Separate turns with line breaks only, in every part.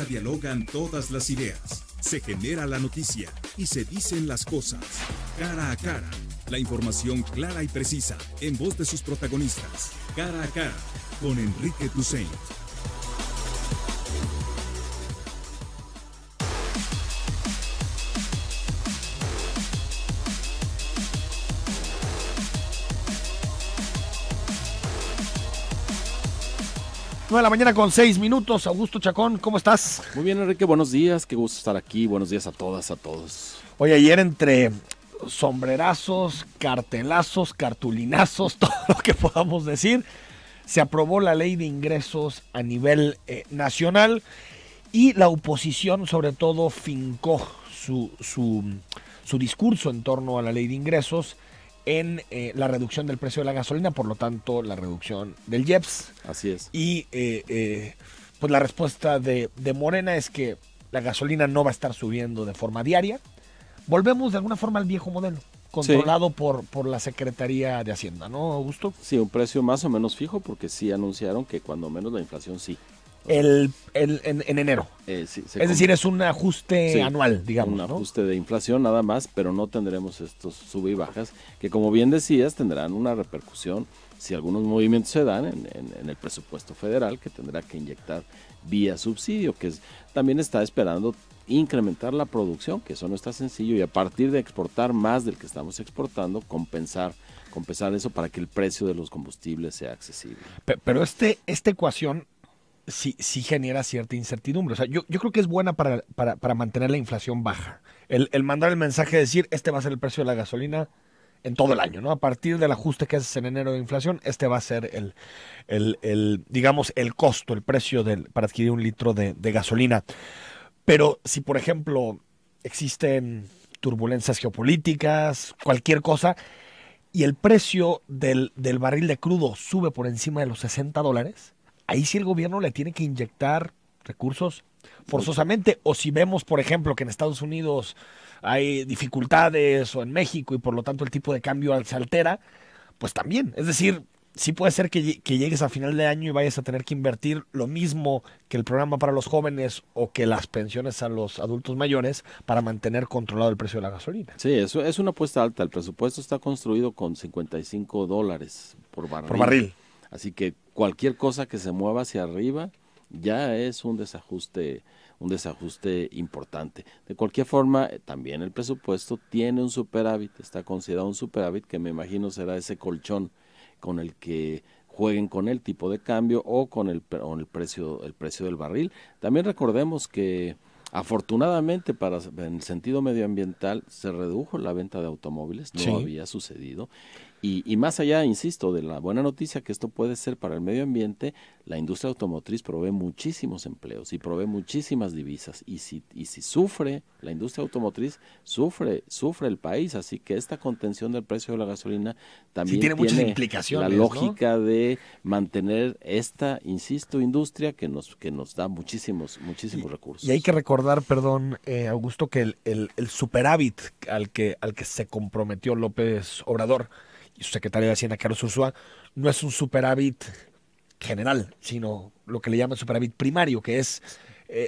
mesa dialogan todas las ideas, se genera la noticia y se dicen las cosas. Cara a cara, la información clara y precisa en voz de sus protagonistas. Cara a cara, con Enrique Tusein.
De la mañana con 6 minutos. Augusto Chacón, ¿cómo estás?
Muy bien, Enrique, buenos días, qué gusto estar aquí, buenos días a todas, a todos.
Oye, ayer entre sombrerazos, cartelazos, cartulinazos, todo lo que podamos decir, se aprobó la ley de ingresos a nivel nacional y la oposición sobre todo fincó su discurso en torno a la ley de ingresos en la reducción del precio de la gasolina, por lo tanto la reducción del IEPS.
Así es.
Y pues la respuesta de Morena es que la gasolina no va a estar subiendo de forma diaria. Volvemos de alguna forma al viejo modelo, controlado por la Secretaría de Hacienda, ¿no, Augusto?
Sí, un precio más o menos fijo, porque sí anunciaron que cuando menos la inflación sí.
En enero.
Sí,
es decir, es un ajuste anual, digamos,
un
¿no?
ajuste de inflación nada más, pero no tendremos estos sube y bajas, que como bien decías, tendrán una repercusión si algunos movimientos se dan en el presupuesto federal, que tendrá que inyectar vía subsidio, que también está esperando incrementar la producción, que eso no está sencillo, y a partir de exportar más del que estamos exportando, compensar eso para que el precio de los combustibles sea accesible.
Pero esta ecuación sí genera cierta incertidumbre. O sea, yo creo que es buena para mantener la inflación baja. El mandar el mensaje de decir, este va a ser el precio de la gasolina en todo el año, ¿no? A partir del ajuste que haces en enero de inflación, este va a ser digamos, el costo, el precio para adquirir un litro de gasolina. Pero si, por ejemplo, existen turbulencias geopolíticas, cualquier cosa, y el precio del barril de crudo sube por encima de los $60, ahí sí el gobierno le tiene que inyectar recursos forzosamente. O si vemos, por ejemplo, que en Estados Unidos hay dificultades, o en México, y por lo tanto el tipo de cambio se altera, pues también. Es decir, sí puede ser que llegues a final de año y vayas a tener que invertir lo mismo que el programa para los jóvenes o que las pensiones a los adultos mayores para mantener controlado el precio de la gasolina.
Sí, eso es una apuesta alta. El presupuesto está construido con $55 por barril.
Por barril.
Así que cualquier cosa que se mueva hacia arriba ya es un desajuste importante. De cualquier forma, también el presupuesto tiene un superávit, está considerado un superávit que me imagino será ese colchón con el que jueguen con el tipo de cambio o con el precio del barril. También recordemos que afortunadamente en el sentido medioambiental se redujo la venta de automóviles, no había sucedido. Y más allá, insisto, de la buena noticia que esto puede ser para el medio ambiente, la industria automotriz provee muchísimos empleos y provee muchísimas divisas. Y si sufre la industria automotriz, sufre el país. Así que esta contención del precio de la gasolina también
tiene muchas implicaciones,
la lógica,
¿no?
de mantener esta, insisto, industria que nos da muchísimos recursos.
Y hay que recordar, perdón, Augusto, que el superávit al que se comprometió López Obrador y su secretario de Hacienda, Carlos Ursúa, no es un superávit general, sino lo que le llaman superávit primario, que es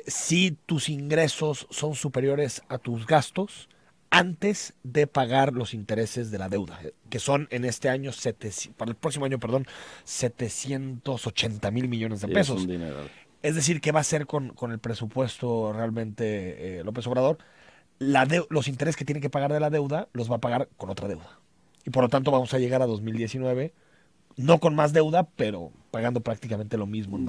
si tus ingresos son superiores a tus gastos antes de pagar los intereses de la deuda, que son en este año, para el próximo año, 780,000 millones de pesos.
Es un dineral.
Es decir, ¿qué va a hacer con el presupuesto realmente López Obrador? Los intereses que tiene que pagar de la deuda los va a pagar con otra deuda. Y por lo tanto vamos a llegar a 2019, no con más deuda, pero pagando prácticamente lo mismo en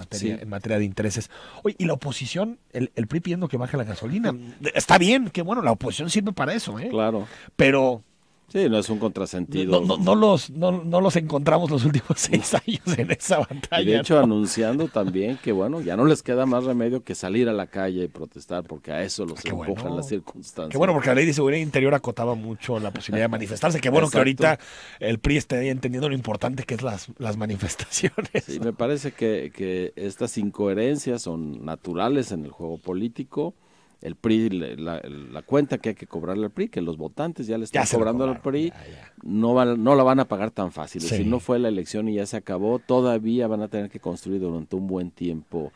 materia de intereses. Oye, y la oposición, el PRI pidiendo que baje la gasolina. Está bien, que bueno, la oposición sirve para eso, ¿eh?
Claro.
Pero
sí, no es un contrasentido.
No los encontramos los últimos 6 años en esa batalla.
Y de hecho, anunciando también que, bueno, ya no les queda más remedio que salir a la calle y protestar, porque a eso los empujan las circunstancias.
Qué bueno, porque la ley de seguridad interior acotaba mucho la posibilidad de manifestarse. Qué bueno. Exacto. Que ahorita el PRI esté entendiendo lo importante que es las manifestaciones.
Sí, me parece que estas incoherencias son naturales en el juego político. El PRI, la cuenta que hay que cobrarle al PRI, que los votantes ya le están cobrando al PRI, no la van a pagar tan fácil. Sí. Es decir, no fue la elección y ya se acabó, todavía van a tener que construir durante un buen tiempo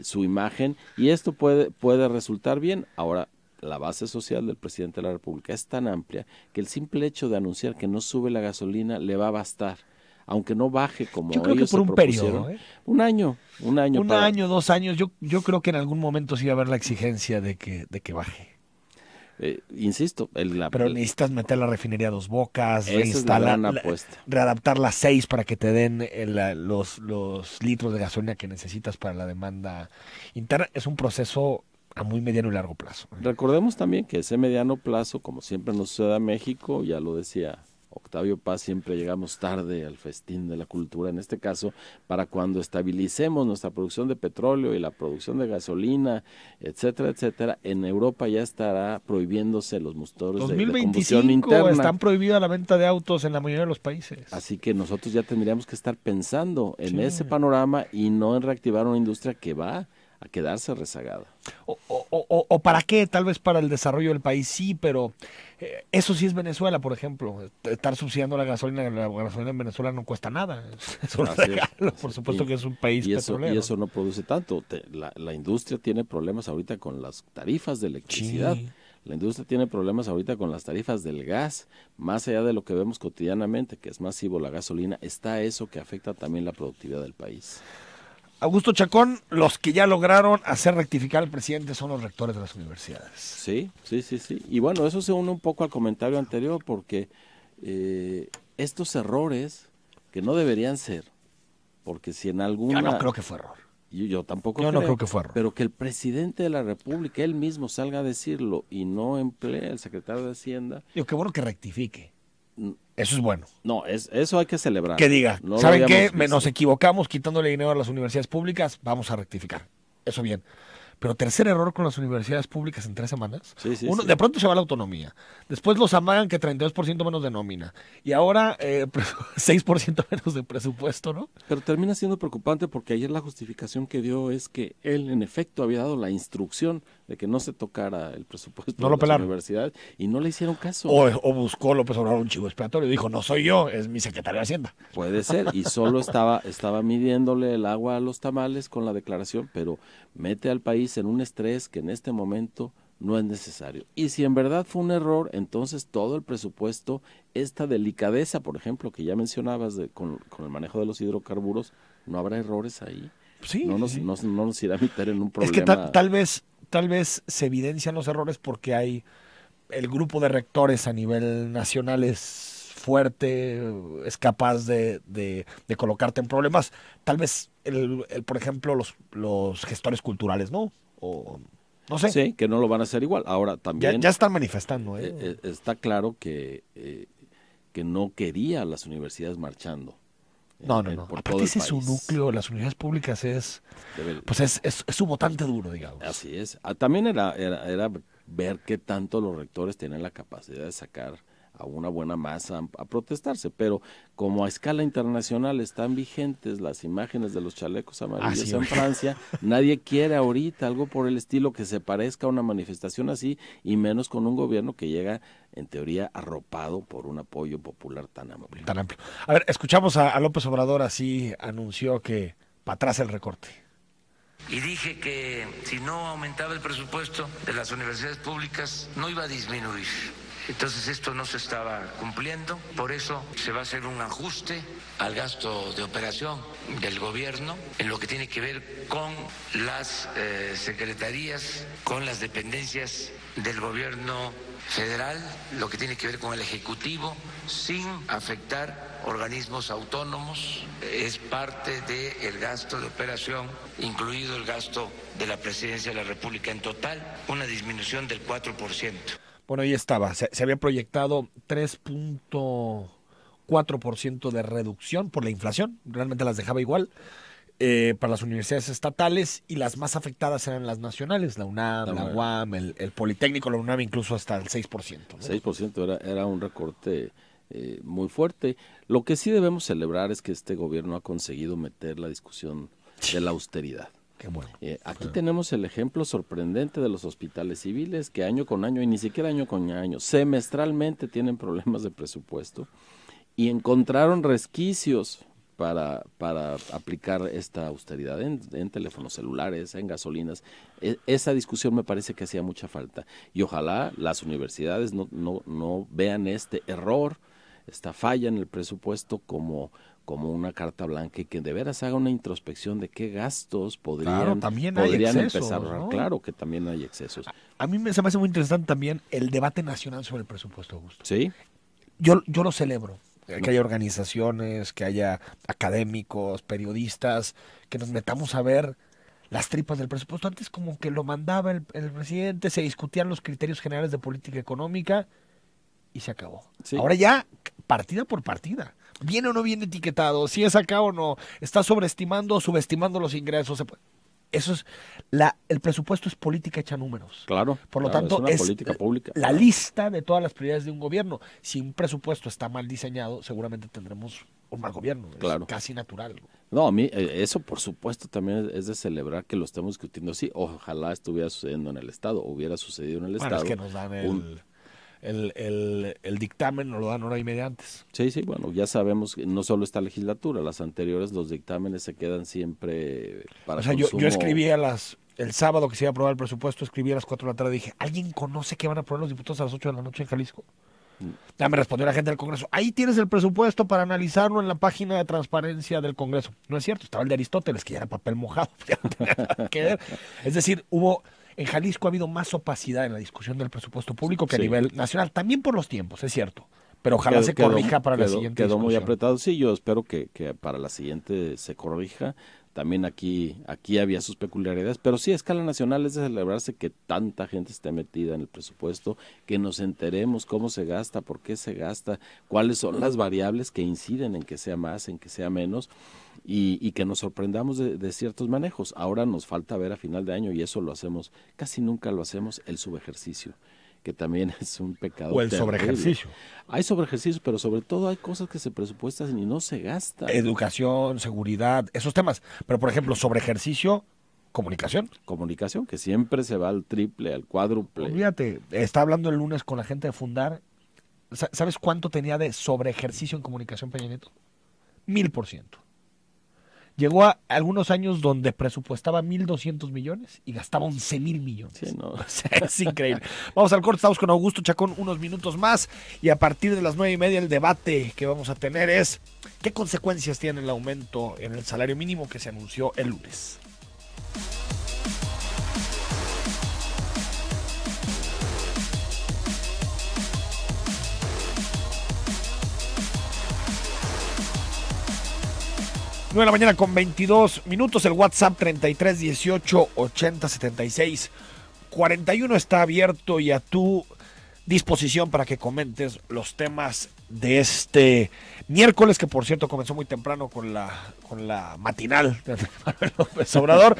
su imagen, y esto puede resultar bien. Ahora, la base social del presidente de la República es tan amplia que el simple hecho de anunciar que no sube la gasolina le va a bastar, aunque no baje como
Yo creo que
ellos
por
se
un
propusieron.
periodo,
Un año.
Un año, 2 años. Yo creo que en algún momento sí va a haber la exigencia de que baje.
Insisto,
Pero necesitas meter la refinería a Dos Bocas,
esa es la gran apuesta.
readaptar las 6 para que te den los litros de gasolina que necesitas para la demanda interna. Es un proceso a muy mediano y largo plazo.
Recordemos también que ese mediano plazo, como siempre nos sucede a México, ya lo decía Octavio Paz, siempre llegamos tarde al festín de la cultura, en este caso, para cuando estabilicemos nuestra producción de petróleo y la producción de gasolina, etcétera, etcétera, en Europa ya estará prohibiéndose los motores de combustión interna.
Están prohibida la venta de autos en la mayoría de los países.
Así que nosotros ya tendríamos que estar pensando en ese panorama y no en reactivar una industria que va a quedarse rezagada.
O para qué, tal vez para el desarrollo del país sí, pero eso sí es Venezuela, por ejemplo. Estar subsidiando la gasolina en Venezuela no cuesta nada. Es un regalo, por supuesto que es un país petrolero.
Y eso no produce tanto. La industria tiene problemas ahorita con las tarifas de electricidad. Sí. La industria tiene problemas ahorita con las tarifas del gas, más allá de lo que vemos cotidianamente, que es masivo la gasolina, está eso que afecta también la productividad del país.
Augusto Chacón, los que ya lograron hacer rectificar al presidente son los rectores de las universidades.
Sí. Y bueno, eso se une un poco al comentario anterior porque estos errores que no deberían ser, porque si en alguna...
Yo no creo que fue error.
Yo tampoco
no creo que fue error.
Pero que el presidente de la República, él mismo salga a decirlo y no emplee el secretario de Hacienda.
Digo, qué bueno que rectifique. Eso es bueno.
No, eso hay que celebrar.
Que diga, no ¿saben qué? Nos equivocamos quitándole dinero a las universidades públicas, vamos a rectificar. Eso bien. Pero tercer error con las universidades públicas en 3 semanas. Uno, de pronto se va la autonomía. Después los amagan que 32% menos de nómina. Y ahora 6% menos de presupuesto, ¿no?
Pero termina siendo preocupante porque ayer la justificación que dio es que él en efecto había dado la instrucción de que no se tocara el presupuesto de las universidades y no le hicieron caso.
O buscó López Obrador un chivo expiatorio y dijo, no soy yo, es mi secretario de Hacienda.
Puede ser, y solo estaba midiéndole el agua a los tamales con la declaración, pero mete al país en un estrés que en este momento no es necesario. Y si en verdad fue un error, entonces todo el presupuesto, esta delicadeza, por ejemplo, que ya mencionabas con el manejo de los hidrocarburos, ¿no habrá errores ahí?
Sí.
No nos irá a meter en un problema.
Es que tal vez se evidencian los errores porque hay el grupo de rectores a nivel nacional es fuerte, es capaz de colocarte en problemas. Tal vez, por ejemplo, los gestores culturales, ¿no? O no sé.
Sí, que no lo van a hacer igual. Ahora también...
Ya están manifestando.
Está claro que no quería las universidades marchando.
No. Aparte ese es su núcleo, las universidades públicas es su votante duro, digamos.
Así es. También era ver qué tanto los rectores tienen la capacidad de sacar a una buena masa a protestarse, pero como a escala internacional están vigentes las imágenes de los chalecos amarillos en Francia, nadie quiere ahorita algo por el estilo que se parezca a una manifestación así, y menos con un gobierno que llega en teoría arropado por un apoyo popular tan amplio.
A ver, escuchamos a López Obrador, así anunció que para atrás el recorte.
Y dije que si no aumentaba el presupuesto de las universidades públicas no iba a disminuir. Entonces esto no se estaba cumpliendo, por eso se va a hacer un ajuste al gasto de operación del gobierno en lo que tiene que ver con las secretarías, con las dependencias del gobierno federal, lo que tiene que ver con el Ejecutivo, sin afectar organismos autónomos. Es parte del gasto de operación, incluido el gasto de la Presidencia de la República. En total, una disminución del 4%.
Bueno, ahí estaba. Se había proyectado 3.4% de reducción por la inflación. Realmente las dejaba igual para las universidades estatales, y las más afectadas eran las nacionales, la UNAM, la UAM, el Politécnico, la UNAM incluso hasta el 6%, ¿no?
6% era un recorte muy fuerte. Lo que sí debemos celebrar es que este gobierno ha conseguido meter la discusión de la austeridad.
Qué bueno.
Aquí tenemos el ejemplo sorprendente de los hospitales civiles que año con año, y ni siquiera año con año, semestralmente tienen problemas de presupuesto, y encontraron resquicios para aplicar esta austeridad en teléfonos celulares, en gasolinas. Esa discusión me parece que hacía mucha falta. Y ojalá las universidades no vean este error, esta falla en el presupuesto como una carta blanca y que de veras haga una introspección de qué gastos podrían
excesos,
empezar a
¿no?
Claro que también hay excesos.
A mí se me hace muy interesante también el debate nacional sobre el presupuesto, Augusto.
¿Sí?
Yo lo celebro, que haya organizaciones, que haya académicos, periodistas, que nos metamos a ver las tripas del presupuesto. Antes como que lo mandaba el presidente, se discutían los criterios generales de política económica y se acabó. Sí. Ahora ya, partida por partida. ¿Viene o no viene etiquetado? ¿Si es acá o no? ¿Está sobreestimando o subestimando los ingresos? Eso es el presupuesto es política hecha números.
Claro.
Por lo tanto,
es política pública.
La lista de todas las prioridades de un gobierno. Si un presupuesto está mal diseñado, seguramente tendremos un mal gobierno.
Claro.
Es casi natural.
No, a mí eso por supuesto también es de celebrar que lo estemos discutiendo así. Ojalá estuviera sucediendo en el Estado, hubiera sucedido en el Estado.
Es que nos dan el dictamen, nos lo dan hora y media antes.
Sí, bueno, ya sabemos que no solo esta legislatura, las anteriores, los dictámenes se quedan siempre para consumo.
Yo escribí el sábado que se iba a aprobar el presupuesto, escribí a las 4 de la tarde y dije, ¿alguien conoce que van a aprobar los diputados a las 8 de la noche en Jalisco? Ya me respondió la gente del Congreso, ahí tienes el presupuesto para analizarlo en la página de transparencia del Congreso. No es cierto, estaba el de Aristóteles, que ya era papel mojado. Es decir, en Jalisco ha habido más opacidad en la discusión del presupuesto público que a nivel nacional, también por los tiempos, es cierto. Pero ojalá se corrija para la siguiente
discusión. Quedó muy apretado, sí, yo espero que para la siguiente se corrija. También aquí había sus peculiaridades, pero sí, a escala nacional es de celebrarse que tanta gente esté metida en el presupuesto, que nos enteremos cómo se gasta, por qué se gasta, cuáles son las variables que inciden en que sea más, en que sea menos, y que nos sorprendamos de ciertos manejos. Ahora nos falta ver a final de año, y eso lo hacemos, casi nunca lo hacemos, el subejercicio, que también es un pecado.
O el sobreejercicio.
Hay sobreejercicio, pero sobre todo hay cosas que se presupuestan y no se gastan.
Educación, seguridad, esos temas. Pero, por ejemplo, sobreejercicio, comunicación.
Comunicación, que siempre se va al triple, al cuádruple.
Olvídate, estaba hablando el lunes con la gente de Fundar. ¿Sabes cuánto tenía de sobreejercicio en comunicación Peña Nieto? 1000%. Llegó a algunos años donde presupuestaba 1,200 millones y gastaba 11,000 millones.
Sí, no.
Es increíble. Vamos al corte, estamos con Augusto Chacón unos minutos más y a partir de las 9:30 el debate que vamos a tener es ¿qué consecuencias tiene el aumento en el salario mínimo que se anunció el lunes? Nueve de la mañana con 22 minutos, el WhatsApp 33 18 80 76 41 está abierto y a tu disposición para que comentes los temas de este miércoles, que por cierto comenzó muy temprano con la matinal de Manuel López Obrador,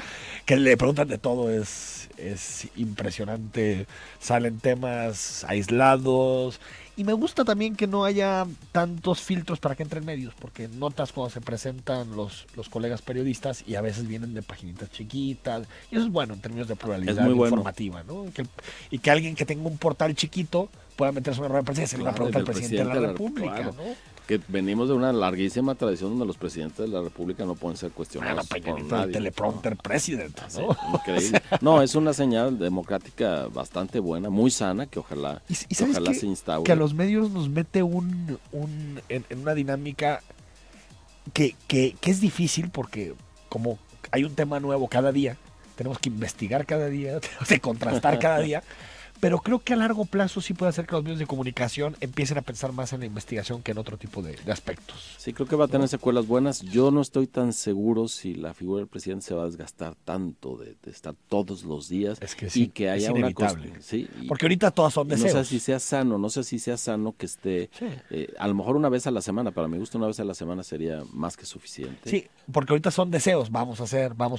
que le preguntan de todo, es impresionante, salen temas aislados. Y me gusta también que no haya tantos filtros para que entren medios, porque notas cuando se presentan los colegas periodistas y a veces vienen de paginitas chiquitas, y eso es bueno en términos de pluralidad informativa, ¿no? Y que alguien que tenga un portal chiquito pueda meterse en una rueda de prensa y hacerle una pregunta al presidente de la República,
claro,
¿no?
Que venimos de una larguísima tradición donde los presidentes de la República no pueden ser cuestionados por nadie.
El teleprompter presidente, ¿no?
Sí, increíble. No, es una señal democrática bastante buena, muy sana, que ojalá se instaure.
Que a los medios nos mete en una dinámica que es difícil porque como hay un tema nuevo cada día, tenemos que investigar cada día, tenemos que contrastar cada día. Pero creo que a largo plazo sí puede hacer que los medios de comunicación empiecen a pensar más en la investigación que en otro tipo de aspectos.
Sí, creo que va a tener secuelas buenas. Yo no estoy tan seguro si la figura del presidente se va a desgastar tanto de estar todos los días.
Es que sí,
y que haya una cosa. Sí,
porque ahorita todas son deseos.
No sé si sea sano que esté, a lo mejor una vez a la semana. Para mi gusto, una vez a la semana sería más que suficiente.
Sí, porque ahorita son deseos. Vamos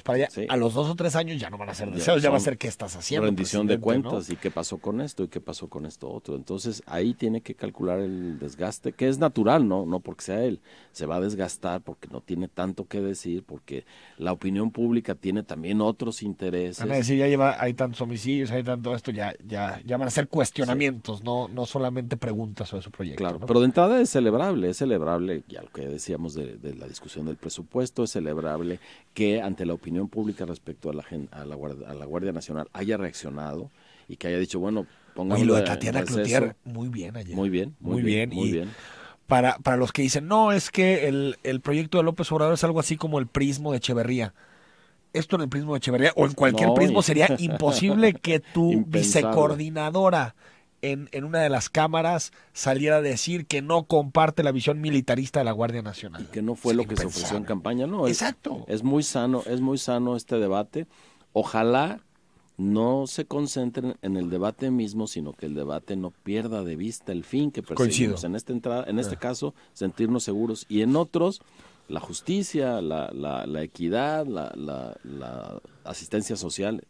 para allá. Sí. A los 2 o 3 años ya no van a ser deseos, ya va a ser qué estás haciendo.
Rendición de cuentas, ¿no? Y qué pasó pasó con esto y qué pasó con esto otro. Entonces ahí tiene que calcular el desgaste, que es natural, no porque sea él, se va a desgastar porque no tiene tanto que decir, porque la opinión pública tiene también otros intereses.
Van a decir, hay tantos homicidios, hay tanto esto, ya van a ser cuestionamientos, sí. no solamente preguntas sobre su proyecto.
Claro,
¿no?
pero de entrada es celebrable, ya lo que decíamos de la discusión del presupuesto, es celebrable que ante la opinión pública respecto a la Guardia Nacional haya reaccionado y que haya dicho, bueno, pongámoslo.
Oye, lo de Tatiana Cloutier, muy bien ayer.
Muy bien.
Para los que dicen, no, es que el proyecto de López Obrador es algo así como el prismo de Echeverría. Esto en el prismo de Echeverría o en cualquier prismo sería imposible que tu vicecoordinadora en una de las cámaras saliera a decir que no comparte la visión militarista de la Guardia Nacional.
Y que no fue lo que se ofreció en campaña, ¿no?
Exacto.
Es muy sano este debate. Ojalá no se concentren en el debate mismo, sino que el debate no pierda de vista el fin que perseguimos. En este caso, sentirnos seguros. Y en otros, la justicia, la equidad, la asistencia social.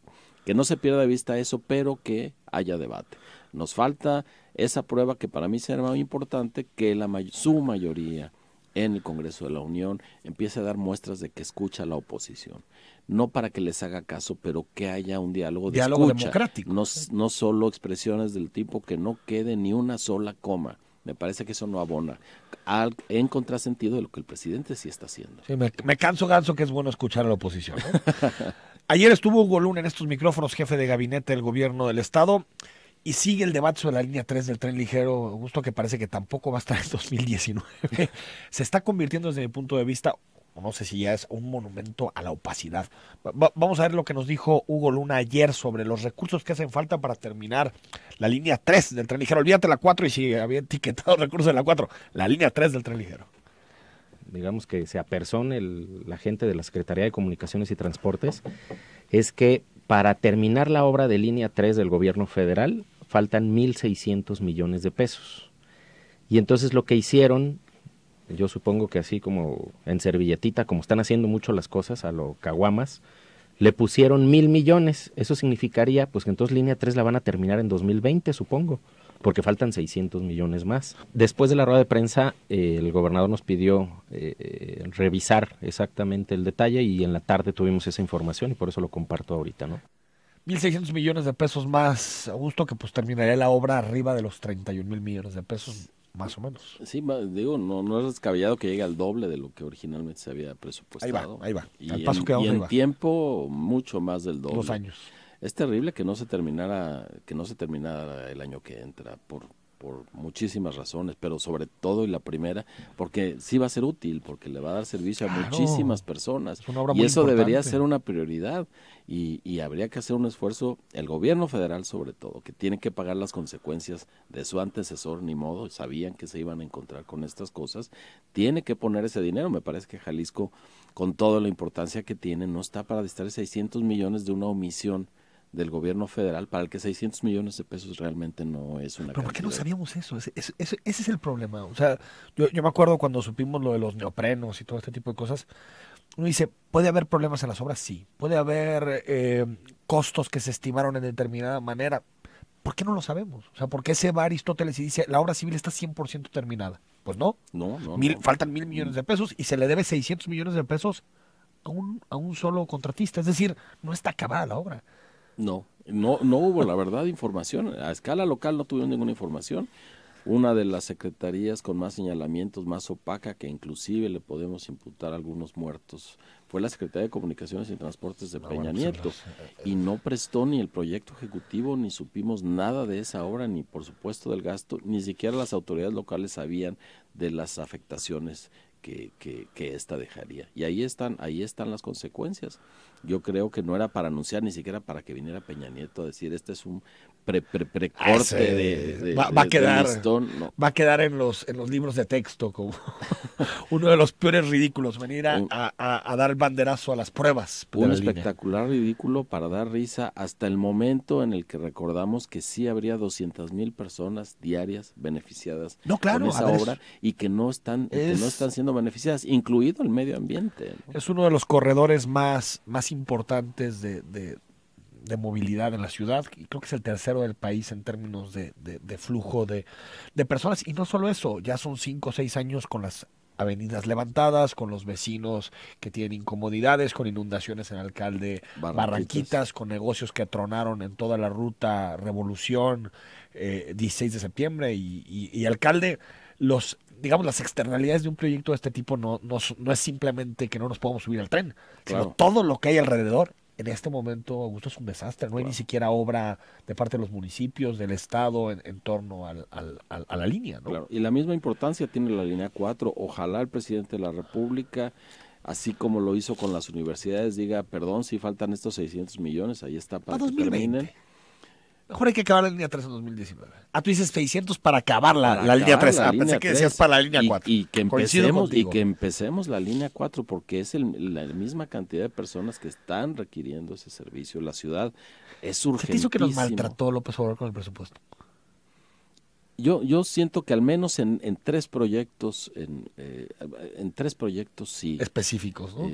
Que no se pierda de vista eso, pero que haya debate. Nos falta esa prueba que para mí será muy importante, que su mayoría en el Congreso de la Unión empiece a dar muestras de que escucha a la oposición. No para que les haga caso, pero que haya un diálogo escucha,
democrático.
No solo expresiones del tipo que no quede ni una sola coma. Me parece que eso no abona en contrasentido de lo que el presidente sí está haciendo.
Sí, me canso, Ganso, que es bueno escuchar a la oposición, ¿no? Ayer estuvo Hugo Luna en estos micrófonos, jefe de gabinete del gobierno del Estado, y sigue el debate sobre la línea 3 del tren ligero, justo que parece que tampoco va a estar en 2019. Se está convirtiendo desde mi punto de vista, no sé si ya es un monumento a la opacidad. Vamos a ver lo que nos dijo Hugo Luna ayer sobre los recursos que hacen falta para terminar la línea 3 del tren ligero. Olvídate la 4 y si había etiquetado recursos de la 4, la línea 3 del tren ligero.
Digamos que se apersone la gente de la Secretaría de Comunicaciones y Transportes, es que para terminar la obra de línea 3 del gobierno federal faltan 1.600 millones de pesos. Y entonces lo que hicieron, yo supongo que así como en servilletita, como están haciendo mucho las cosas a lo caguamas, le pusieron 1,000 millones. Eso significaría pues que entonces línea 3 la van a terminar en 2020, supongo, porque faltan 600 millones más. Después de la rueda de prensa, el gobernador nos pidió revisar exactamente el detalle y en la tarde tuvimos esa información y por eso lo comparto ahorita, ¿no?
1.600 millones de pesos más, Augusto, que pues terminaría la obra arriba de los 31,000 millones de pesos, más o menos.
Sí, digo, no es descabellado que llegue al doble de lo que originalmente se había presupuestado.
Ahí va.
Y en tiempo, mucho más del doble.
2 años.
Es terrible que no se terminara el año que entra por muchísimas razones, pero sobre todo y la primera, porque sí va a ser útil, porque le va a dar servicio a muchísimas personas.
Es una obra
y
muy
eso
importante.
debería ser una prioridad y habría que hacer un esfuerzo, el gobierno federal sobre todo, que tiene que pagar las consecuencias de su antecesor, ni modo, sabían que se iban a encontrar con estas cosas, tiene que poner ese dinero. Me parece que Jalisco, con toda la importancia que tiene, no está para distraer 600 millones de una omisión del gobierno federal, para el que 600 millones de pesos realmente no es una cantidad.
¿Pero por qué no sabíamos eso? Ese es el problema. O sea, yo me acuerdo cuando supimos lo de los neoprenos y todo este tipo de cosas, uno dice, ¿puede haber problemas en las obras? Sí. ¿Puede haber costos que se estimaron en determinada manera? ¿Por qué no lo sabemos? O sea, ¿por qué se va Aristóteles y dice, la obra civil está 100% terminada? Pues no.
No.
Faltan 1,000 millones de pesos y se le debe 600 millones de pesos a un solo contratista. Es decir, no está acabada la obra.
No hubo, la verdad, información. A escala local no tuvieron ninguna información. Una de las secretarías con más señalamientos, más opaca, que inclusive le podemos imputar algunos muertos, fue la Secretaría de Comunicaciones y Transportes de Peña Nieto. Y no prestó ni el proyecto ejecutivo, ni supimos nada de esa obra, ni por supuesto del gasto, ni siquiera las autoridades locales sabían de las afectaciones que esta dejaría. Y ahí están las consecuencias. Yo creo que no era para anunciar, ni siquiera para que viniera Peña Nieto a decir, este es un precorte de listón. No.
Va a quedar en los libros de texto como uno de los peores ridículos, venir a dar el banderazo a las pruebas.
Un espectacular ridículo para dar risa hasta el momento en el que recordamos que sí habría 200,000 personas diarias beneficiadas con esa obra y que no están siendo beneficiadas, incluido el medio ambiente, ¿no?
Es uno de los corredores más importantes de de movilidad en la ciudad, y creo que es el tercero del país en términos de flujo de personas. Y no solo eso, ya son 5 o 6 años con las avenidas levantadas, con los vecinos que tienen incomodidades, con inundaciones en Alcalde Barranquitas, con negocios que tronaron en toda la ruta Revolución, 16 de septiembre, y Alcalde, digamos, las externalidades de un proyecto de este tipo no es simplemente que no nos podamos subir al tren, sino todo lo que hay alrededor. En este momento, Augusto, es un desastre. No hay ni siquiera obra de parte de los municipios, del Estado, en torno a la línea, ¿no?
Claro. Y la misma importancia tiene la línea 4. Ojalá el presidente de la República, así como lo hizo con las universidades, diga, perdón, si faltan estos 600 millones, ahí está para que
2020.
terminen.
Mejor hay que acabar la línea 3 en 2019. Tú dices 600 para acabar la línea 3. Pensé que decías para la línea 4.
Y que empecemos la línea 4, porque es la misma cantidad de personas que están requiriendo ese servicio. La ciudad es urgentísimo.
¿Se te hizo que nos maltrató López Obrador con el presupuesto?
Yo siento que al menos en 3 proyectos, en 3 proyectos sí.
Específicos, ¿no?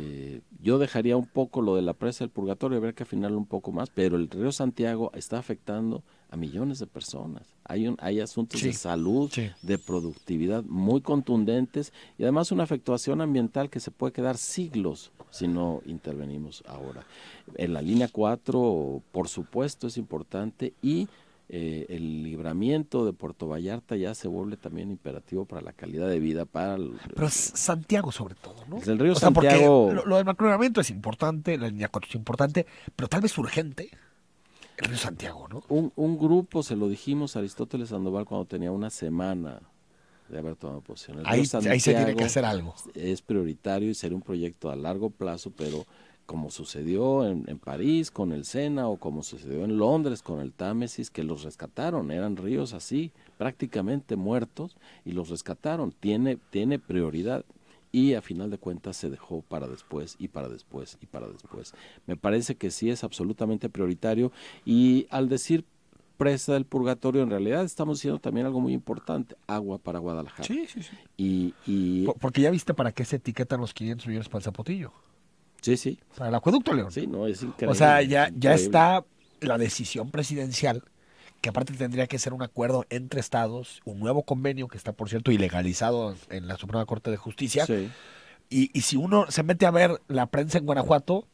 Yo dejaría un poco lo de la presa del Purgatorio, habría que afinarlo un poco más, pero el río Santiago está afectando a millones de personas. Hay asuntos de salud, de productividad muy contundentes, y además una afectación ambiental que se puede quedar siglos si no intervenimos ahora. En la línea 4, por supuesto, es importante, y el libramiento de Puerto Vallarta ya se vuelve también imperativo para la calidad de vida.
Pero es Santiago sobre todo, ¿no?
Es el río Santiago.
Porque lo del macrolibramiento es importante, la línea 4 es importante, pero tal vez urgente el río Santiago, ¿no?
Un grupo, se lo dijimos a Aristóteles Sandoval cuando tenía una semana de haber tomado posición.
Ahí se tiene que hacer algo.
Es prioritario y sería un proyecto a largo plazo, pero como sucedió en París con el Sena, o como sucedió en Londres con el Támesis, que los rescataron, eran ríos así, prácticamente muertos, y los rescataron. Tiene prioridad, y a final de cuentas se dejó para después, y para después, y para después. Me parece que sí es absolutamente prioritario, y al decir presa del Purgatorio, en realidad estamos diciendo también algo muy importante: agua para Guadalajara.
Sí. Porque ya viste para qué se etiquetan los 500 millones para el Zapotillo.
Sí.
Para el acueducto, León.
Sí, no, es increíble.
O sea, ya está la decisión presidencial, que aparte tendría que ser un acuerdo entre estados, un nuevo convenio que está, por cierto, ilegalizado en la Suprema Corte de Justicia.
Sí.
Y si uno se mete a ver la prensa en Guanajuato,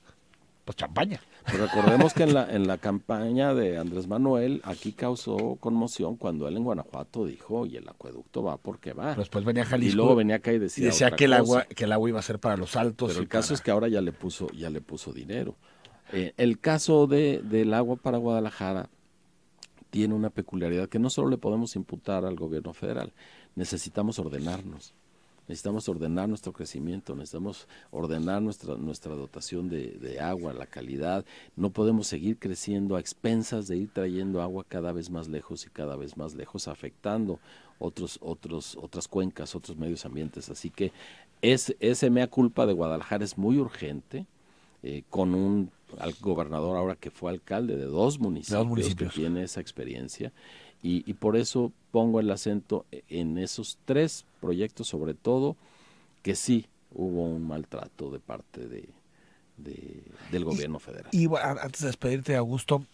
pues champaña.
Pero recordemos que en la campaña de Andrés Manuel, aquí causó conmoción cuando él en Guanajuato dijo, y el acueducto va porque va.
Pero después venía Jalisco.
Y luego venía acá y decía
que el agua iba a ser para los altos.
Pero el caso es que ahora ya le puso dinero. El caso del agua para Guadalajara tiene una peculiaridad que no solo le podemos imputar al gobierno federal. Necesitamos ordenarnos. Necesitamos ordenar nuestro crecimiento, necesitamos ordenar nuestra dotación de agua, la calidad. No podemos seguir creciendo a expensas de ir trayendo agua cada vez más lejos y cada vez más lejos, afectando otras cuencas, otros medios ambientes. Así que ese mea culpa de Guadalajara es muy urgente, con al gobernador ahora que fue alcalde de 2 municipios que tiene esa experiencia. Y por eso pongo el acento en esos 3 proyectos, sobre todo, que sí hubo un maltrato de parte del gobierno federal.
Y bueno, antes de despedirte, Augusto,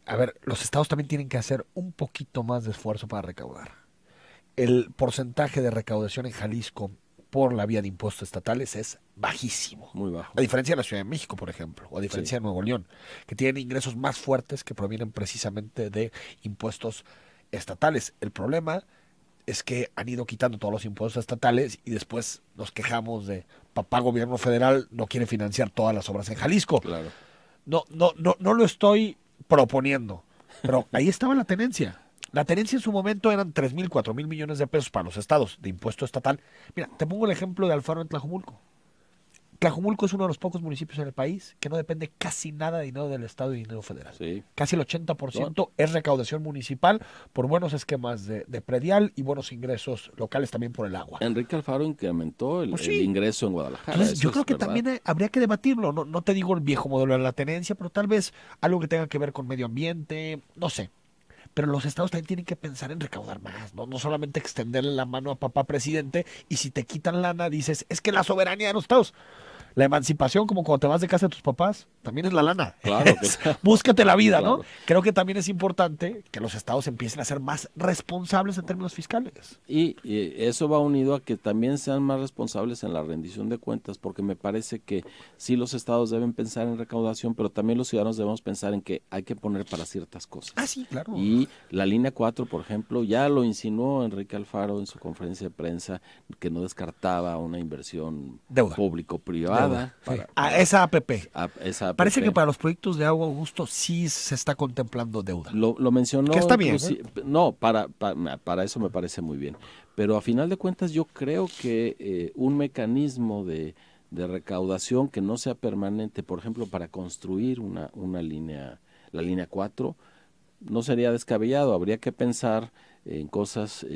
a ver, los estados también tienen que hacer un poquito más de esfuerzo para recaudar. El porcentaje de recaudación en Jalisco por la vía de impuestos estatales es bajísimo.
Muy bajo.
A diferencia de la Ciudad de México, por ejemplo, o a diferencia de Nuevo León, que tienen ingresos más fuertes que provienen precisamente de impuestos estatales. El problema es que han ido quitando todos los impuestos estatales y después nos quejamos de papá gobierno federal no quiere financiar todas las obras en Jalisco.
Claro.
No lo estoy proponiendo, pero ahí estaba la tenencia. La tenencia en su momento eran 3,000, 4,000 millones de pesos para los estados de impuesto estatal. Mira, te pongo el ejemplo de Alfaro en Tlajomulco. Tlajomulco es uno de los pocos municipios en el país que no depende casi nada de dinero del Estado y dinero federal.
Sí.
Casi el 80% es recaudación municipal por buenos esquemas de predial y buenos ingresos locales también por el agua.
Enrique Alfaro incrementó el ingreso en Guadalajara.
Entonces, yo creo que también habría que debatirlo. No te digo el viejo modelo de la tenencia, pero tal vez algo que tenga que ver con medio ambiente, no sé. Pero los estados también tienen que pensar en recaudar más, no solamente extenderle la mano a papá presidente, y si te quitan lana dices, es que la soberanía de los estados, la emancipación, como cuando te vas de casa de tus papás, también es la lana.
Claro
Búscate la vida,
claro.
¿no? Creo que también es importante que los estados empiecen a ser más responsables en términos fiscales.
Y eso va unido a que también sean más responsables en la rendición de cuentas, porque me parece que sí los estados deben pensar en recaudación, pero también los ciudadanos debemos pensar en que hay que poner para ciertas cosas.
Ah, sí, claro.
Y la línea 4, por ejemplo, ya lo insinuó Enrique Alfaro en su conferencia de prensa, que no descartaba una inversión
Deuda.
público-privada.
Sí. Esa APP.
Esa APP.
Parece que para los proyectos de agua, Augusto, sí se está contemplando deuda.
Lo mencionó.
Que está bien,
No, para eso me parece muy bien. Pero a final de cuentas yo creo que un mecanismo de recaudación que no sea permanente, por ejemplo, para construir una línea, la línea 4, no sería descabellado. Habría que pensar en cosas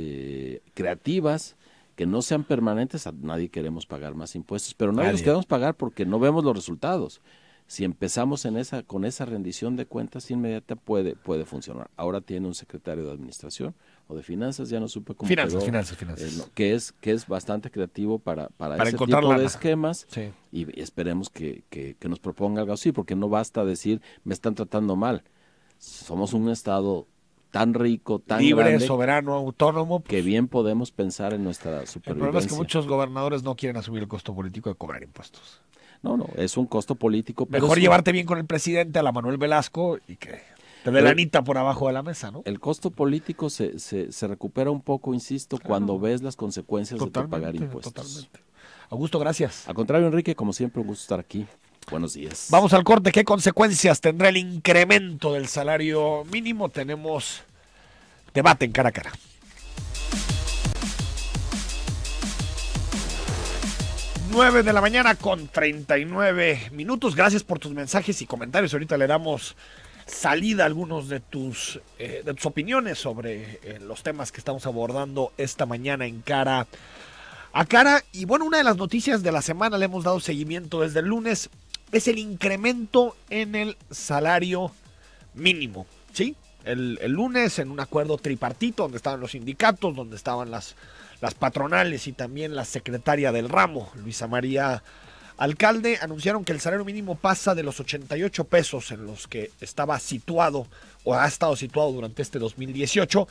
creativas que no sean permanentes. A nadie queremos pagar más impuestos, pero nadie los queremos pagar porque no vemos los resultados. Si empezamos con esa rendición de cuentas inmediata puede funcionar. Ahora tiene un secretario de administración o de finanzas, ya no supe cómo quedó,
finanzas.
que es bastante creativo para ese
encontrar
tipo
lana.
de esquemas.
Sí.
Y esperemos que nos proponga algo así, porque no basta decir me están tratando mal. Somos un estado tan rico, tan
libre,
grande,
soberano, autónomo, pues,
que bien podemos pensar en nuestra supervivencia.
el problema es que muchos gobernadores no quieren asumir el costo político de cobrar impuestos.
No, es un costo político. Pero
Mejor
sí,
llevarte bien con el presidente, a la Manuel Velasco, y que te dé la anita por abajo de la mesa, ¿no?
el costo político se recupera un poco, insisto, cuando ves las consecuencias de tu pagar impuestos.
Totalmente. Augusto, gracias.
Al contrario, Enrique, como siempre, un gusto estar aquí. Buenos días.
Vamos al corte. ¿Qué consecuencias tendrá el incremento del salario mínimo? Tenemos debate en Cara a Cara. 9 de la mañana con 39 minutos. Gracias por tus mensajes y comentarios. Ahorita le damos salida a algunos de tus opiniones sobre los temas que estamos abordando esta mañana en Cara a Cara. Y bueno, una de las noticias de la semana, le hemos dado seguimiento desde el lunes, es el incremento en el salario mínimo, ¿sí? El lunes, en un acuerdo tripartito donde estaban los sindicatos, donde estaban las patronales y también la secretaria del ramo, Luisa María Alcalde, anunciaron que el salario mínimo pasa de los 88 pesos en los que estaba situado o ha estado situado durante este 2018,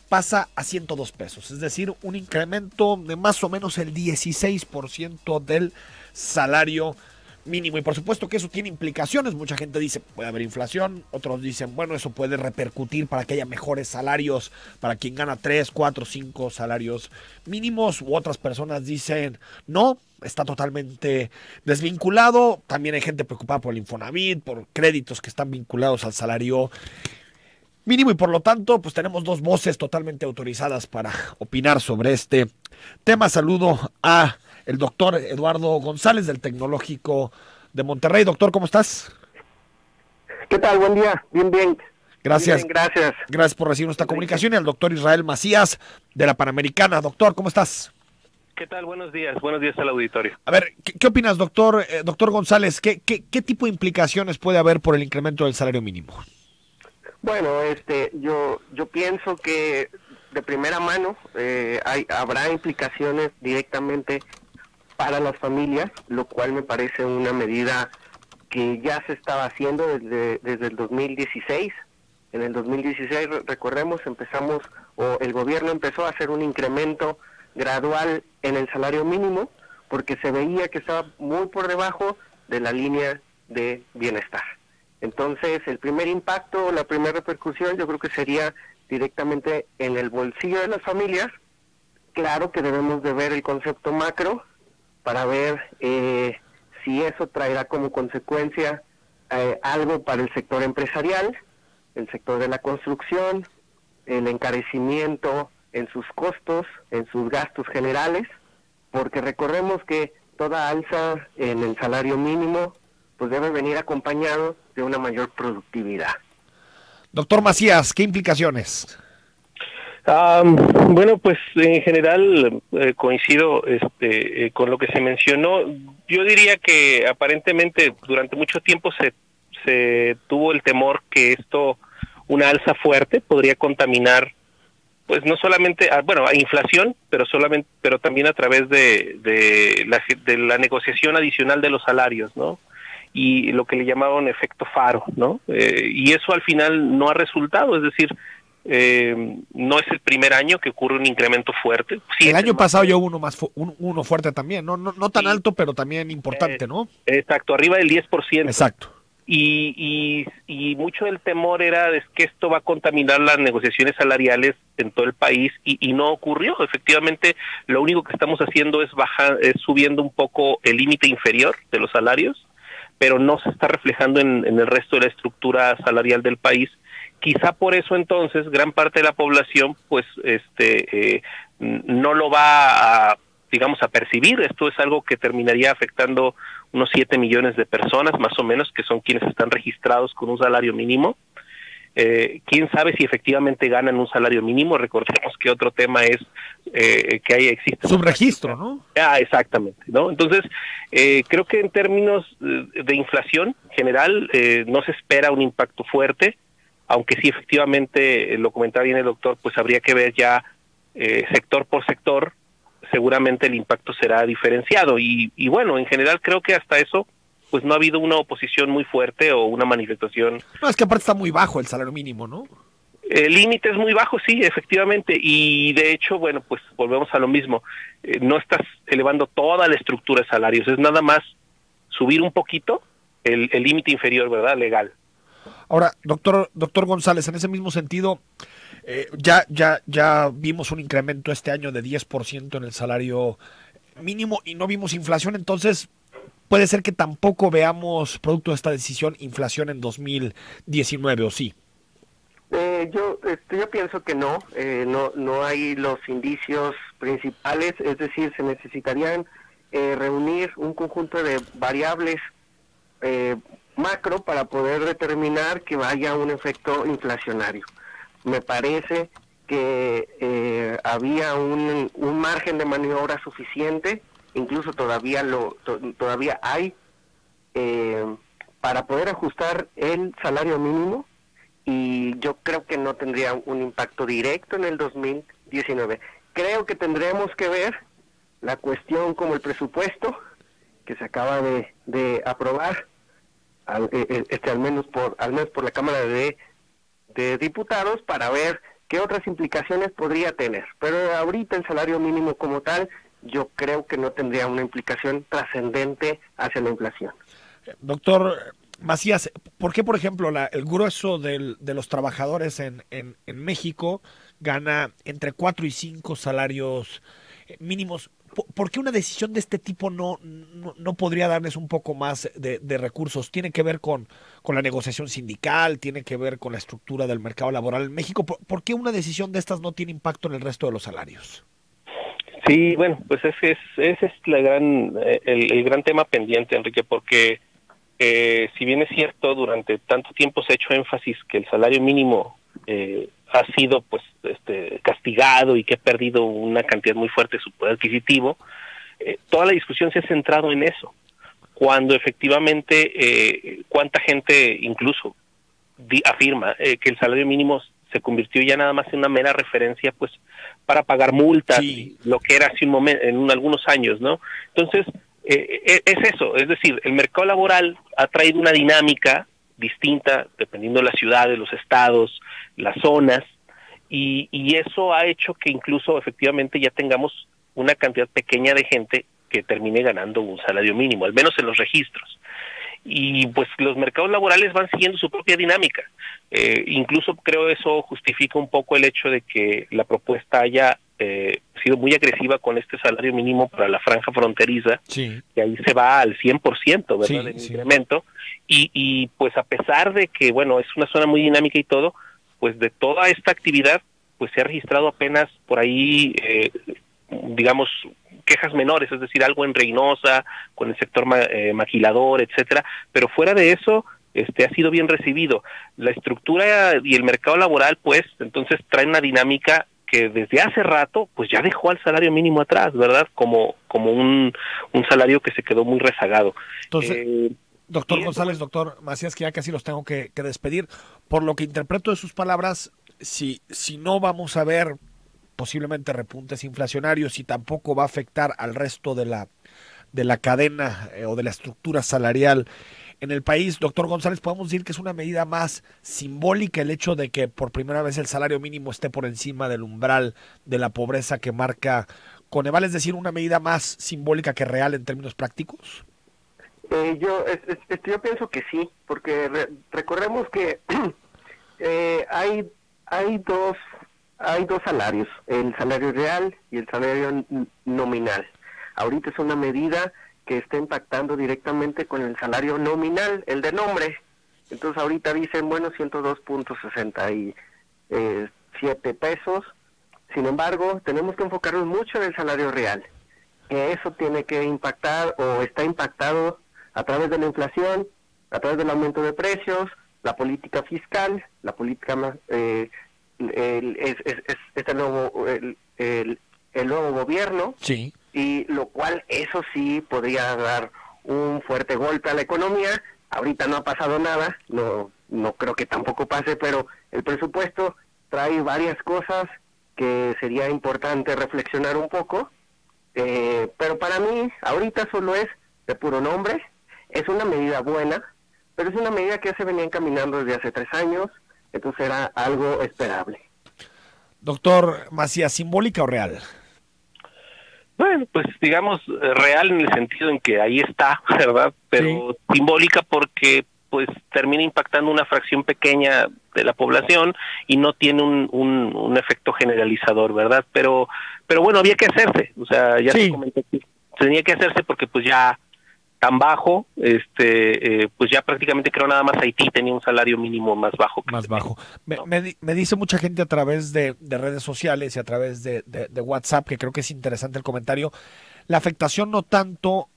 pasa a 102 pesos, es decir, un incremento de más o menos el 16% del salario mínimo. Y por supuesto que eso tiene implicaciones. Mucha gente dice puede haber inflación, otros dicen bueno, eso puede repercutir para que haya mejores salarios para quien gana 3, 4, 5 salarios mínimos, u otras personas dicen no, está totalmente desvinculado. También hay gente preocupada por el Infonavit, por créditos que están vinculados al salario mínimo, y por lo tanto pues tenemos dos voces totalmente autorizadas para opinar sobre este tema. Saludo a el doctor Eduardo González del Tecnológico de Monterrey. Doctor, ¿cómo estás?
¿Qué tal? Buen día. Bien.
Gracias.
Bien, gracias.
Gracias por recibir nuestra comunicación. Y al doctor Israel Macías de la Panamericana. Doctor, ¿cómo estás?
¿Qué tal? Buenos días al auditorio.
A ver, ¿qué opinas, doctor González? ¿Qué tipo de implicaciones puede haber por el incremento del salario mínimo?
Bueno, yo pienso que de primera mano habrá implicaciones directamente para las familias, lo cual me parece una medida que ya se estaba haciendo desde el 2016. En el 2016, recordemos, el gobierno empezó a hacer un incremento gradual en el salario mínimo porque se veía que estaba muy por debajo de la línea de bienestar. Entonces, el primer impacto, la primera repercusión, yo creo que sería directamente en el bolsillo de las familias. Claro que debemos de ver el concepto macro para ver si eso traerá como consecuencia algo para el sector empresarial, el sector de la construcción, el encarecimiento en sus costos, en sus gastos generales, porque recordemos que toda alza en el salario mínimo pues debe venir acompañado de una mayor productividad.
Doctor Macías, ¿qué implicaciones?
Bueno, pues en general coincido con lo que se mencionó. Yo diría que aparentemente durante mucho tiempo se tuvo el temor que una alza fuerte, podría contaminar, pues no solamente, a inflación, pero también a través de la negociación adicional de los salarios, ¿no? y lo que le llamaban efecto faro, ¿no? Y eso al final no ha resultado, es decir, no es el primer año que ocurre un incremento fuerte. Sí,
el año pasado ya hubo uno fuerte también, no tan alto, pero también importante, ¿no?
Exacto, arriba del 10%.
Exacto.
Y mucho del temor era de que esto va a contaminar las negociaciones salariales en todo el país y no ocurrió. Efectivamente, lo único que estamos haciendo es subiendo un poco el límite inferior de los salarios, pero no se está reflejando en el resto de la estructura salarial del país. Quizá por eso entonces gran parte de la población pues no lo va a, digamos, a percibir. Esto es algo que terminaría afectando unos 7 millones de personas más o menos, que son quienes están registrados con un salario mínimo. Quién sabe si efectivamente ganan un salario mínimo. Recordemos que otro tema es que existe
subregistro, ¿no?
Exactamente, ¿no? Entonces creo que en términos de inflación general no se espera un impacto fuerte, aunque sí efectivamente, lo comentaba bien el doctor, pues habría que ver ya sector por sector. Seguramente el impacto será diferenciado y bueno, en general creo que hasta eso pues no ha habido una oposición muy fuerte o una manifestación.
No, es que aparte está muy bajo el salario mínimo, ¿no?
El límite es muy bajo, sí, efectivamente, y de hecho, bueno, pues volvemos a lo mismo, no estás elevando toda la estructura de salarios, es nada más subir un poquito el límite inferior, ¿verdad?, legal.
Ahora, doctor González, en ese mismo sentido, ya vimos un incremento este año de 10% en el salario mínimo y no vimos inflación, entonces puede ser que tampoco veamos, producto de esta decisión, inflación en 2019, ¿o sí?
Yo pienso que no hay los indicios principales, es decir, se necesitarían reunir un conjunto de variables macro para poder determinar que haya un efecto inflacionario. Me parece que había un margen de maniobra suficiente, incluso todavía hay, para poder ajustar el salario mínimo, y yo creo que no tendría un impacto directo en el 2019. Creo que tendremos que ver la cuestión como el presupuesto que se acaba de aprobar, al menos por la Cámara de Diputados, para ver qué otras implicaciones podría tener. Pero ahorita el salario mínimo como tal, yo creo que no tendría una implicación trascendente hacia la inflación.
Doctor Macías, ¿por qué, por ejemplo, el grueso de los trabajadores en México gana entre 4 y 5 salarios mínimos? ¿Por qué una decisión de este tipo no podría darles un poco más de recursos? ¿Tiene que ver con la negociación sindical? ¿Tiene que ver con la estructura del mercado laboral en México? ¿Por qué una decisión de estas no tiene impacto en el resto de los salarios?
Sí, bueno, pues ese es el gran tema pendiente, Enrique, porque si bien es cierto, durante tanto tiempo se ha hecho énfasis que el salario mínimo ha sido pues castigado y que ha perdido una cantidad muy fuerte de su poder adquisitivo, toda la discusión se ha centrado en eso, cuando efectivamente cuánta gente incluso afirma que el salario mínimo se convirtió ya nada más en una mera referencia pues para pagar multas, sí, lo que era hace un momento, en algunos años, ¿no? Entonces es eso, es decir, el mercado laboral ha traído una dinámica distinta dependiendo de las ciudades, los estados, las zonas, y eso ha hecho que incluso efectivamente ya tengamos una cantidad pequeña de gente que termine ganando un salario mínimo, al menos en los registros. Y pues los mercados laborales van siguiendo su propia dinámica. Incluso creo eso justifica un poco el hecho de que la propuesta haya sido muy agresiva con este salario mínimo para la franja fronteriza, sí, que ahí se va al 100%, ¿verdad?, sí, del incremento, y pues a pesar de que, bueno, es una zona muy dinámica y todo, pues de toda esta actividad, pues se ha registrado apenas por ahí, digamos, quejas menores, es decir, algo en Reynosa, con el sector maquilador, etcétera, pero fuera de eso, ha sido bien recibido. La estructura y el mercado laboral, pues, entonces trae una dinámica que desde hace rato, pues ya dejó al salario mínimo atrás, ¿verdad? Como un salario que se quedó muy rezagado.
Entonces, doctor González, doctor Macías, que ya casi los tengo que despedir, por lo que interpreto de sus palabras, si no vamos a ver posiblemente repuntes inflacionarios y tampoco va a afectar al resto de la cadena o de la estructura salarial en el país. Doctor González, podemos decir que es una medida más simbólica el hecho de que por primera vez el salario mínimo esté por encima del umbral de la pobreza que marca Coneval, es decir, una medida más simbólica que real en términos prácticos.
Yo pienso que sí, porque recordemos que hay dos salarios, el salario real y el salario nominal. Ahorita es una medida que está impactando directamente con el salario nominal, el de nombre. Entonces ahorita dicen, bueno, 102.67 pesos. Sin embargo, tenemos que enfocarnos mucho en el salario real, que eso tiene que impactar o está impactado a través de la inflación, a través del aumento de precios, la política fiscal, la política el nuevo gobierno,
sí,
y lo cual eso sí podría dar un fuerte golpe a la economía. Ahorita no ha pasado nada, no creo que tampoco pase, pero el presupuesto trae varias cosas que sería importante reflexionar un poco, pero para mí ahorita solo es de puro nombre. Es una medida buena, pero es una medida que ya se venía encaminando desde hace 3 años, entonces era algo esperable.
Doctor Macías, ¿simbólica o real?
Bueno, pues digamos real en el sentido en que ahí está, ¿verdad? Pero sí, simbólica porque pues termina impactando una fracción pequeña de la población y no tiene un efecto generalizador, ¿verdad? Pero bueno, había que hacerse, o sea, ya se comentó que tenía que hacerse porque pues ya tan bajo, pues ya prácticamente creo nada más Haití tenía un salario mínimo más bajo.
Más bajo. Me dice mucha gente a través de redes sociales y a través de WhatsApp, que creo que es interesante el comentario, la afectación no tanto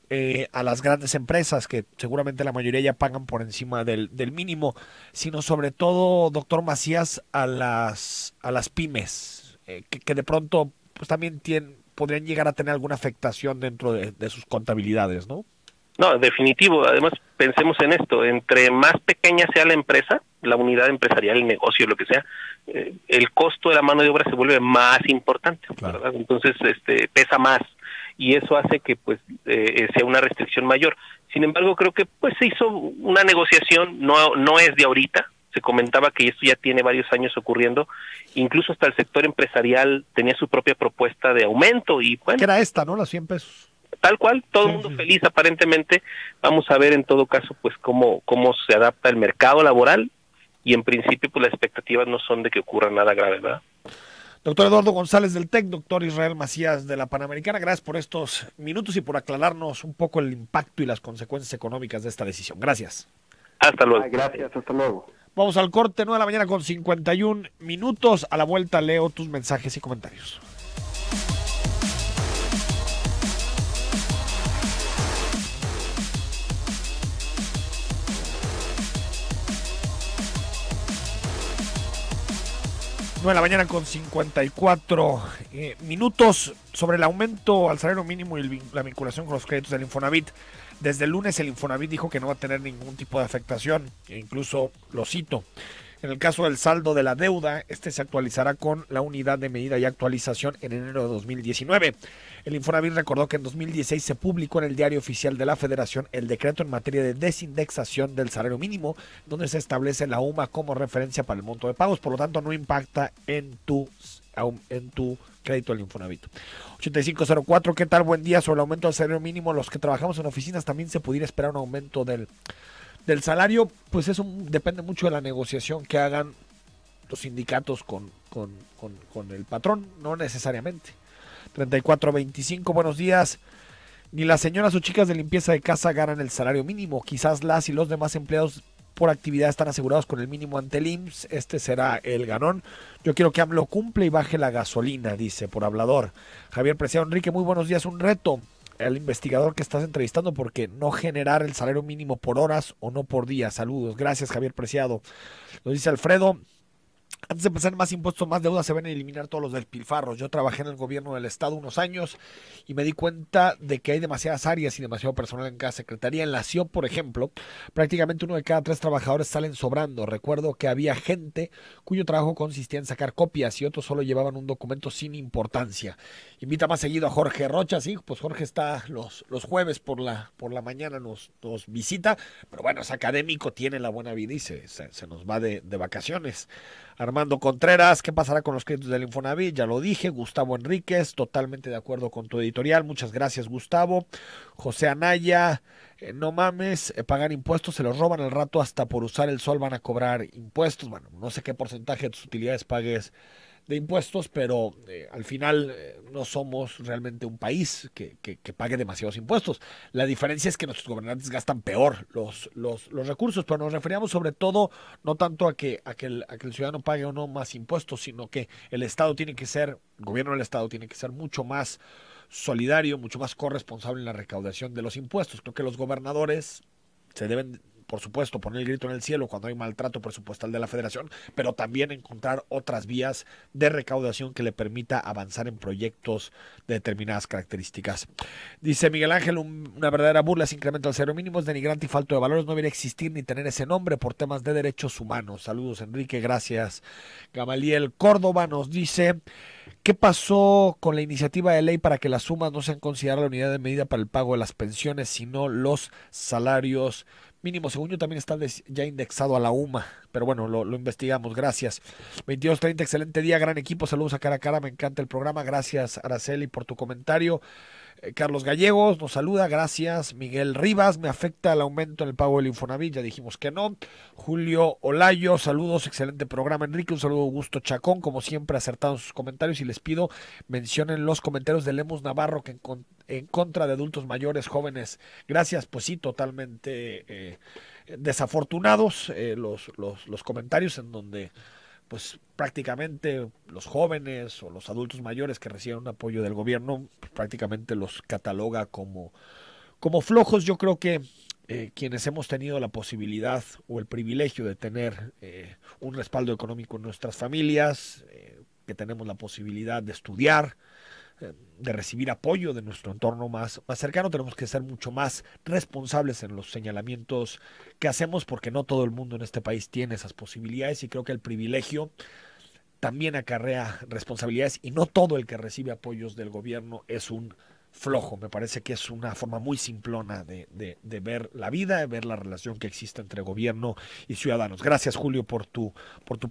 a las grandes empresas, que seguramente la mayoría ya pagan por encima del mínimo, sino sobre todo, doctor Macías, a las pymes, que de pronto pues también podrían llegar a tener alguna afectación dentro de sus contabilidades, ¿no?
No, definitivo. Además, pensemos en esto. Entre más pequeña sea la empresa, la unidad empresarial, el negocio, lo que sea, el costo de la mano de obra se vuelve más importante, claro, ¿verdad? Entonces, pesa más. Y eso hace que, pues, sea una restricción mayor. Sin embargo, creo que, pues, se hizo una negociación, no es de ahorita. Se comentaba que esto ya tiene varios años ocurriendo. Incluso hasta el sector empresarial tenía su propia propuesta de aumento. Y bueno,
¿qué era esta, no? Las 100 pesos.
Tal cual, todo el mundo feliz aparentemente. Vamos a ver en todo caso pues cómo se adapta el mercado laboral, y en principio pues las expectativas no son de que ocurra nada grave, ¿verdad?
Doctor Eduardo González del TEC, doctor Israel Macías de la Panamericana, gracias por estos minutos y por aclararnos un poco el impacto y las consecuencias económicas de esta decisión. Gracias.
Hasta luego.
Gracias, hasta luego.
Vamos al corte, 9 de la mañana con 51 minutos. A la vuelta leo tus mensajes y comentarios. De la mañana con 54 minutos. Sobre el aumento al salario mínimo y la vinculación con los créditos del Infonavit. Desde el lunes el Infonavit dijo que no va a tener ningún tipo de afectación, e incluso lo cito: en el caso del saldo de la deuda, se actualizará con la unidad de medida y actualización en enero de 2019. El Infonavit recordó que en 2016 se publicó en el Diario Oficial de la Federación el decreto en materia de desindexación del salario mínimo, donde se establece la UMA como referencia para el monto de pagos, por lo tanto no impacta en tu crédito del Infonavit. 8504, ¿qué tal? Buen día. Sobre el aumento del salario mínimo, los que trabajamos en oficinas también se pudiera esperar un aumento del salario. Pues eso depende mucho de la negociación que hagan los sindicatos con el patrón, no necesariamente. 3425, buenos días. Ni las señoras o chicas de limpieza de casa ganan el salario mínimo. Quizás las y los demás empleados por actividad están asegurados con el mínimo ante el IMSS. Este será el ganón. Yo quiero que AMLO cumpla y baje la gasolina, dice por hablador. Javier Preciado Enrique, muy buenos días. Un reto al investigador que estás entrevistando, porque no generar el salario mínimo por horas o no por día. Saludos. Gracias, Javier Preciado. Nos dice Alfredo: Antes de empezar, más impuestos, más deuda, se ven a eliminar todos los despilfarros. Yo trabajé en el gobierno del estado unos años y me di cuenta de que hay demasiadas áreas y demasiado personal en cada secretaría. En la CIO, por ejemplo, prácticamente 1 de cada 3 trabajadores salen sobrando. Recuerdo que había gente cuyo trabajo consistía en sacar copias y otros solo llevaban un documento sin importancia. Invita más seguido a Jorge Rocha, sí, pues Jorge está los jueves por la mañana, nos visita, pero bueno, es académico, tiene la buena vida y se nos va de vacaciones. Armando Contreras, ¿qué pasará con los créditos del Infonavit? Ya lo dije. Gustavo Enríquez, totalmente de acuerdo con tu editorial. Muchas gracias, Gustavo. José Anaya, no mames, pagar impuestos, se los roban al rato, hasta por usar el sol van a cobrar impuestos. Bueno, no sé qué porcentaje de tus utilidades pagues de impuestos, pero al final no somos realmente un país que pague demasiados impuestos. La diferencia es que nuestros gobernantes gastan peor los recursos, pero nos referíamos sobre todo no tanto a que el ciudadano pague o no más impuestos, sino que el Estado tiene que ser, el gobierno del Estado tiene que ser mucho más solidario, mucho más corresponsable en la recaudación de los impuestos. Creo que los gobernadores se deben, por supuesto, poner el grito en el cielo cuando hay maltrato presupuestal de la Federación, pero también encontrar otras vías de recaudación que le permita avanzar en proyectos de determinadas características. Dice Miguel Ángel, una verdadera burla es incremento al salario mínimo, es denigrante y falto de valores, no debería existir ni tener ese nombre por temas de derechos humanos. Saludos, Enrique, gracias. Gamaliel Córdoba nos dice, ¿qué pasó con la iniciativa de ley para que las sumas no sean consideradas la unidad de medida para el pago de las pensiones, sino los salarios mínimos? Según yo también está ya indexado a la UMA, pero bueno, lo investigamos, gracias. 22:30, excelente día, gran equipo, saludos a Cara a Cara, me encanta el programa, gracias Araceli por tu comentario. Carlos Gallegos nos saluda, gracias. Miguel Rivas, me afecta el aumento en el pago del Infonavit, ya dijimos que no. Julio Olayo, saludos, excelente programa. Enrique, un saludo, Augusto Chacón, como siempre acertado en sus comentarios, y les pido mencionen los comentarios de Lemus Navarro que en contra de adultos mayores, jóvenes. Gracias, pues sí, totalmente desafortunados los comentarios en donde pues prácticamente los jóvenes o los adultos mayores que reciben un apoyo del gobierno, prácticamente los cataloga como flojos. Yo creo que quienes hemos tenido la posibilidad o el privilegio de tener un respaldo económico en nuestras familias, que tenemos la posibilidad de estudiar, de recibir apoyo de nuestro entorno más cercano, tenemos que ser mucho más responsables en los señalamientos que hacemos, porque no todo el mundo en este país tiene esas posibilidades, y creo que el privilegio también acarrea responsabilidades, y no todo el que recibe apoyos del gobierno es un flojo. Me parece que es una forma muy simplona de ver la vida, de ver la relación que existe entre gobierno y ciudadanos. Gracias, Julio, por tu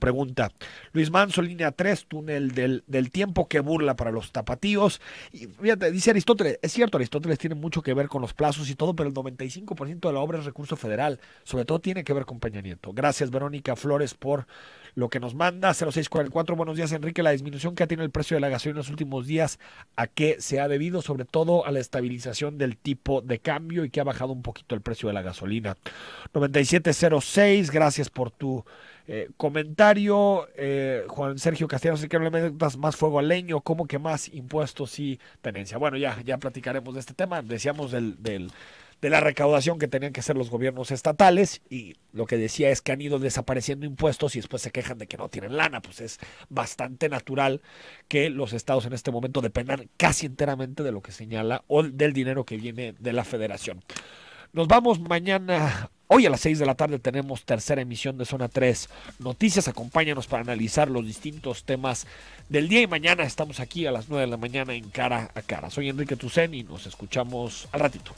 pregunta. Luis Manso, línea 3, túnel del tiempo, qué burla para los tapatíos. Y fíjate, dice Aristóteles, es cierto, Aristóteles tiene mucho que ver con los plazos y todo, pero el 95% de la obra es recurso federal, sobre todo tiene que ver con Peña Nieto. Gracias, Verónica Flores, por lo que nos manda. 0644, buenos días, Enrique. La disminución que ha tenido el precio de la gasolina en los últimos días, ¿a qué se ha debido? Sobre todo a la estabilización del tipo de cambio, y que ha bajado un poquito el precio de la gasolina. 9706, gracias por tu comentario. Juan Sergio Castellanos, que no le metas más fuego al leño, ¿cómo que más impuestos y tenencia? Bueno, ya platicaremos de este tema. Decíamos de la recaudación que tenían que hacer los gobiernos estatales, y lo que decía es que han ido desapareciendo impuestos y después se quejan de que no tienen lana. Pues es bastante natural que los estados en este momento dependan casi enteramente de lo que señala o del dinero que viene de la Federación. Nos vamos mañana. Hoy a las 6 de la tarde tenemos tercera emisión de Zona 3 Noticias. Acompáñanos para analizar los distintos temas del día, y mañana estamos aquí a las 9 de la mañana en Cara a Cara. Soy Enrique Tucen y nos escuchamos al ratito.